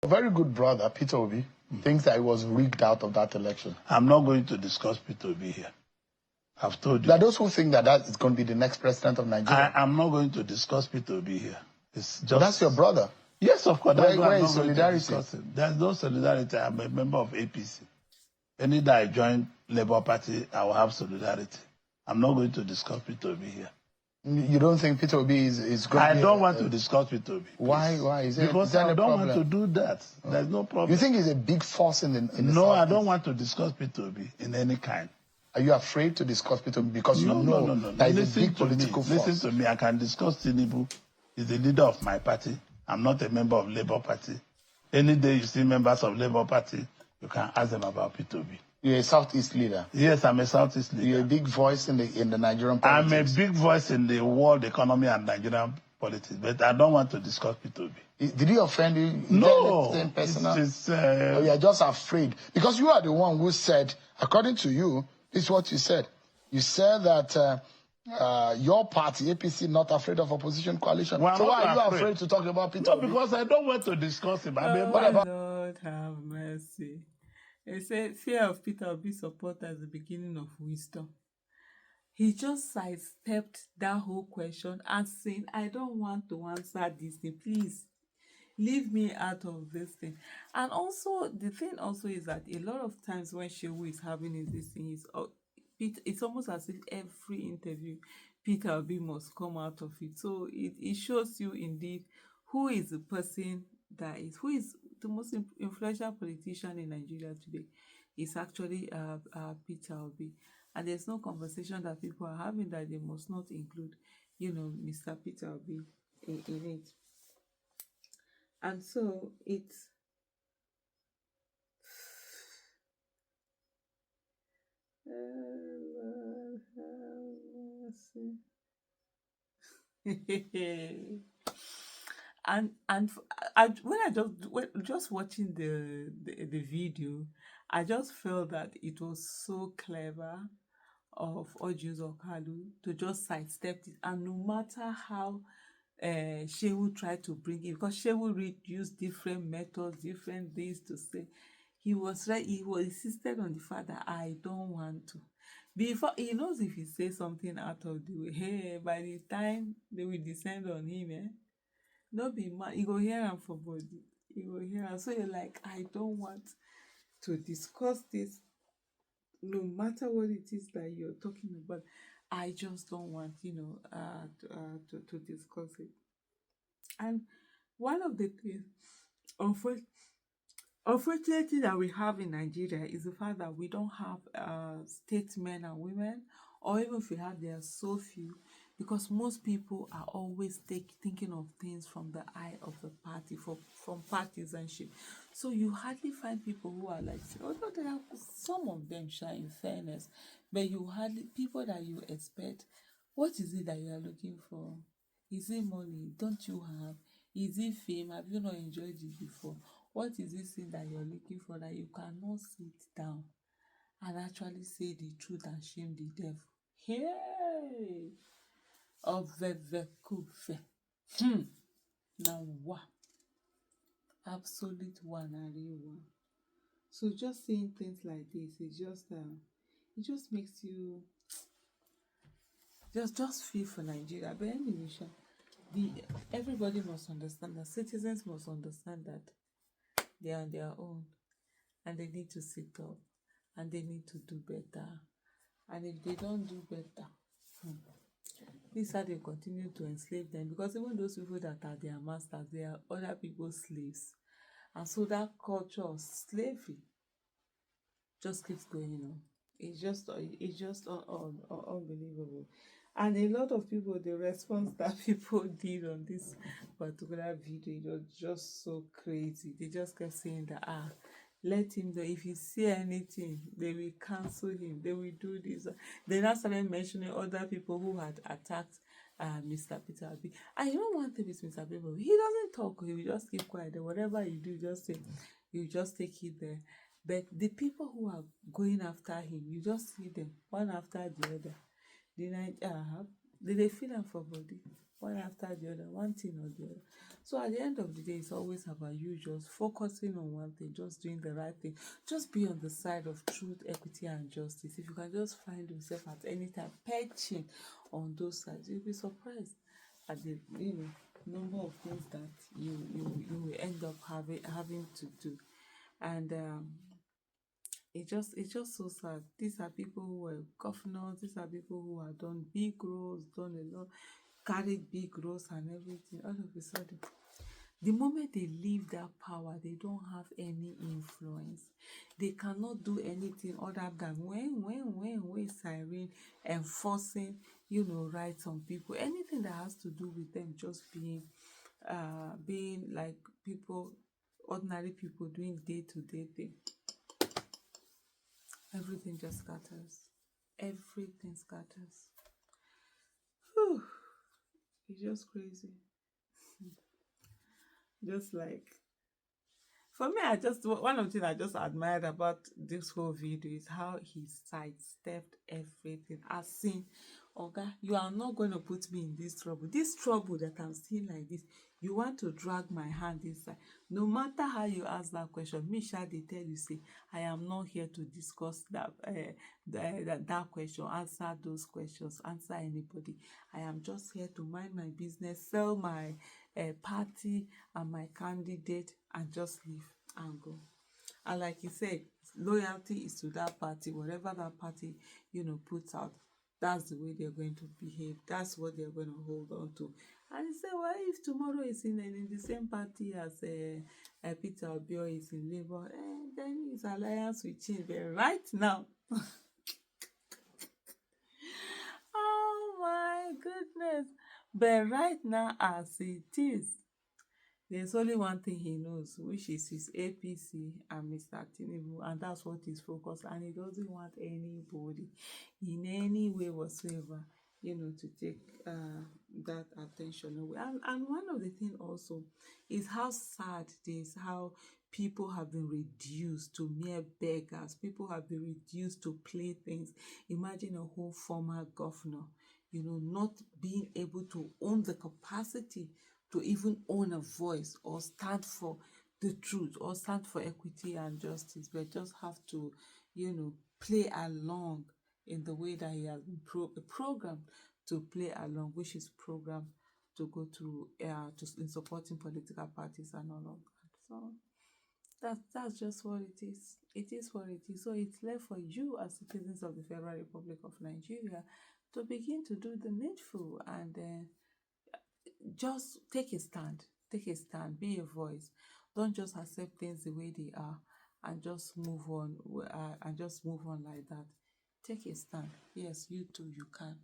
A very good brother, Peter Obi, thinks that he was rigged out of that election. I'm not going to discuss Peter Obi here. I've told you. There are those who think that that is going to be the next president of Nigeria. I'm not going to discuss Peter Obi here. It's just... But that's your brother. Yes, of course. That's where is solidarity? There's no solidarity. I'm a member of APC. Any day I join Labour Party, I will have solidarity. I'm not going to discuss Peter Obi here. You don't think Peter Obi is going to be... I don't want to discuss Peter Obi. Why? Because I don't want to do that. There's no problem. You think he's a big force in the No, Southeast? I don't want to discuss Peter Obi in any kind. Are you afraid to discuss Peter Obi because you know that he's a big political force? Listen to me. I can discuss Tinubu. He's the leader of my party. I'm not a member of Labour Party. Any day you see members of Labour Party, you can ask them about Peter Obi. You're a Southeast leader. Yes, I'm a Southeast leader. You're a big voice in the Nigerian politics. I'm a big voice in the world economy and Nigerian politics, but I don't want to discuss Peter Obi. Did he offend you? No. Or you're just afraid? Because you are the one who said, according to you, this is what you said. You said that your party, APC, not afraid of opposition coalition. Well, so why are you afraid to talk about Peter Obi? No, because I don't want to discuss him. Lord have mercy. They say fear of Peter Obi support as the beginning of wisdom. He just sidestepped that whole question and saying, I don't want to answer this thing. Please leave me out of this thing. And also, the thing also is that a lot of times when Shehu is having this thing, it's almost as if every interview, Peter Obi must come out of it. So it shows you indeed who is the person who is the most influential politician in Nigeria today. Is actually Peter Obi. And there's no conversation that people are having that they must not include, Mr. Peter Obi in it. And so it's and when I just watching the video, I just felt that it was so clever of Orji or Kalu to just sidestep it, and no matter how Shehu tried to bring it, because Shehu used different methods, different things to say, he was insisted on the fact that I don't want to. Before he knows if he says something out of the way, hey, by the time they will descend on him, no be mad, he go hear him for body. He go hear him. So you're like, I don't want to discuss this, no matter what it is that you're talking about. I just don't want, to discuss it. And one of the things, unfortunately, that we have in Nigeria is the fact that we don't have statesmen and women, or even if we have, there are so few, because most people are always thinking of things from the eye of the party, from partisanship. So you hardly find people who are like, although there are some of them, in fairness, but you hardly, people that you expect, what is it that you are looking for? Is it money? Don't you have? Is it fame? Have you not enjoyed it before? What is this thing that you're looking for that you cannot sit down and actually say the truth and shame the devil? Hey! Now what? Absolute one and real one. So just saying things like this, it just makes you just feel for Nigeria. But anyway, everybody must understand that citizens must understand that they are on their own, and they need to sit up, and they need to do better. And if they don't do better, this is how they continue to enslave them, because even those people that are their masters, they are other people's slaves. And so that culture of slavery just keeps going on. It's just unbelievable. And a lot of people, the response that people did on this particular video, it was just so crazy. They just kept saying that, let him know. If you see anything, they will cancel him. They will do this. They now started mentioning other people who had attacked Mr. Peter Obi. And you know one thing with Mr. Peter Obi, he doesn't talk. He will just keep quiet. Whatever you do, just say, you just take it there. But the people who are going after him, you just see them one after the other. they feel am for body, one after the other, one thing or the other. So at the end of the day, it's always about you just focusing on one thing, just doing the right thing. Just be on the side of truth, equity, and justice. If you can just find yourself at any time perching on those sides, you'll be surprised at the number of things that you will end up having to do. And it's just so sad. These are people who were governors, these are people who have done big roles, done a lot, carried big roles and everything. All of a sudden, the moment they leave that power, they don't have any influence. They cannot do anything other than when siren enforcing, rights on people. Anything that has to do with them just being like people, ordinary people doing day-to-day thing. Everything just scatters. Everything scatters. Whew. It's just crazy. Just like, for me, one of the things I just admired about this whole video is how he sidestepped everything. As in, Oga, you are not going to put me in this trouble. This trouble that I'm still like this, you want to drag my hand inside. No matter how you ask that question, Misha, they tell you, say, I am not here to discuss that question, answer those questions, answer anybody. I am just here to mind my business, sell my party and my candidate, and just leave and go. And like you said, loyalty is to that party. Whatever that party puts out, that's the way they're going to behave. That's what they're going to hold on to. And he said, well, if tomorrow is in the same party as Peter Obi is in Labour, then his alliance will change. But right now, oh my goodness. But right now, as it is, there's only one thing he knows, which is his APC and Mr. Tinubu, and that's what he's focused on. And he doesn't want anybody in any way whatsoever, to take that attention away. And one of the things also is how sad it is, how people have been reduced to mere beggars. People have been reduced to playthings. Imagine a whole former governor, not being able to own the capacity to even own a voice or stand for the truth or stand for equity and justice, but just have to, play along in the way that he has been programmed to play along, which is programmed to go to in supporting political parties and all of that. So that's just what it is. It is what it is. So it's left for you as citizens of the Federal Republic of Nigeria to begin to do the needful and just take a stand, be a voice. Don't just accept things the way they are and just move on like that. Take a stand. Yes, you too, you can.